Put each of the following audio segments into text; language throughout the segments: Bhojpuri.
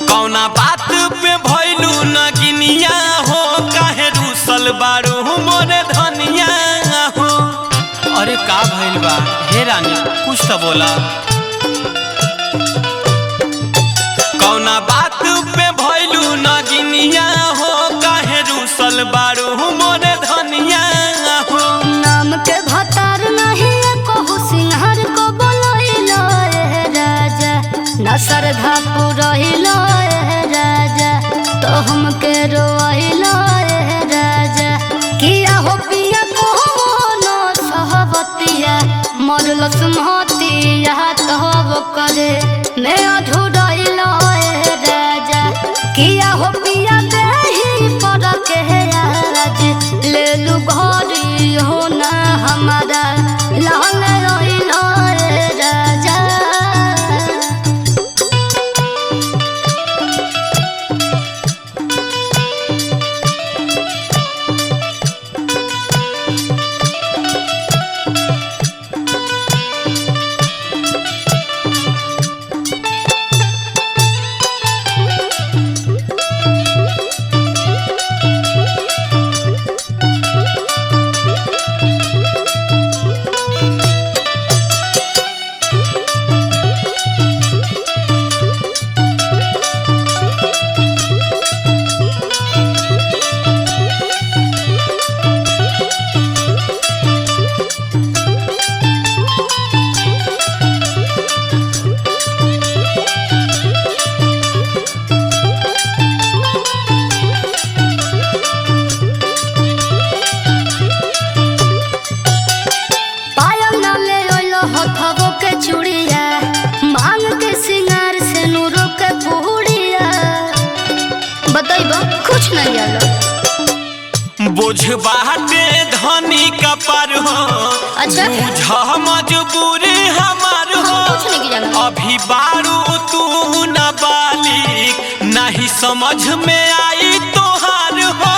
कौना बात पे भइलू नगिनिया हो, काहे रूसल बारू मोरे धनिया हो। अरे का भइल बा हे रानी, कुछ तो बोला। कौना बात पे भइलू नगिनिया हो, काहे रूसल बारू मोरे धनिया हो। नाम के भतार नहीं कहू सिंहार को बोलइलो ए राजा, ना श्रद्धा पुरइलो ए राजा, तो हमके रोइलो ए राजा। किया हो पिया को न सहबतिया, मरल सुमहतिया तब करे मैं अधूरइलो ए राजा। किया हो पिया देही पर के आज ले लू घरी हो ना हमारा लाल रोइलो ए राजा। कुछ नहीं आलो बोझ बाटे धनी का पर हो। अच्छा बुझा मजबूरी हमार हो। कुछ नहीं जाना। अभी बारू तू न बालिक, नहीं समझ में आई तोहार हो।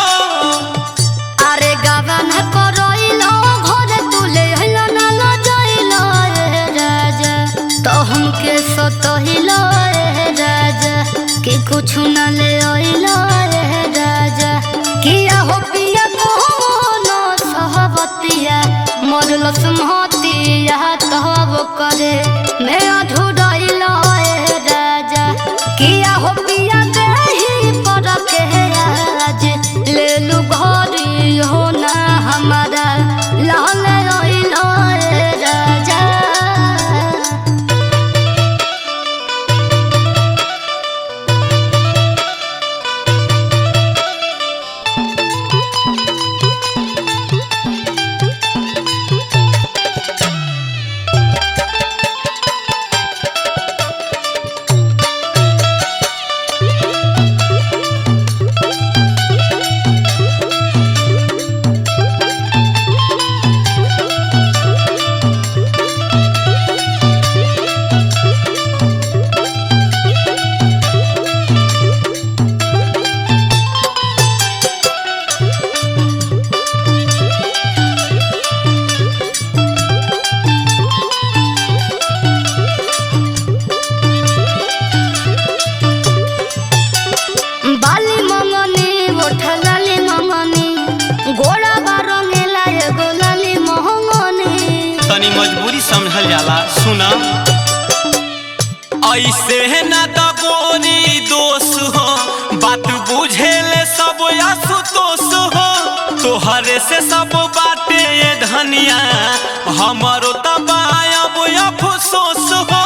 अरे गवन करोइलो घरे तुले हलो ना लो जाइलो ए राजा, तो हमके सतहिलो ए राजा कि कुछ न ले आइलो ए राजा। किया हो पिया को न सहबतिया, मरल सुमहतिया तब करे मैं अधूरइलो ए राजा। किया हो पिया देही पर के आज ले लू घरी हो ना हमारा लाल रोइलो ए राजा। समझल जाला। सुना ऐसे न दबोरी दोष हो, बात बुझेले सब आशुतोष हो। तोहरे से सब बाटे ये धनिया, हमारो तबायब अफसोस हो।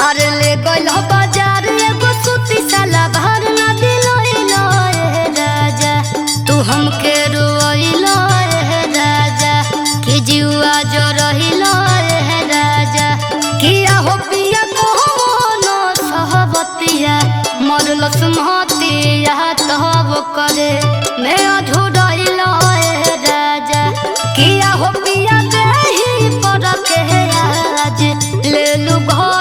अरे ले गइल बाजार एगो सूती साला भर ना दिलइलो ए राजा, तू हमके रोइलो ए राजा कि जीवा जो रहिलो ए राजा। किया हो पिया को न सहबतिया, मरल सुमह संगतिया तब करे मैं अधूरइलो राजा किया हो पिया देही पर के आज ले लू घर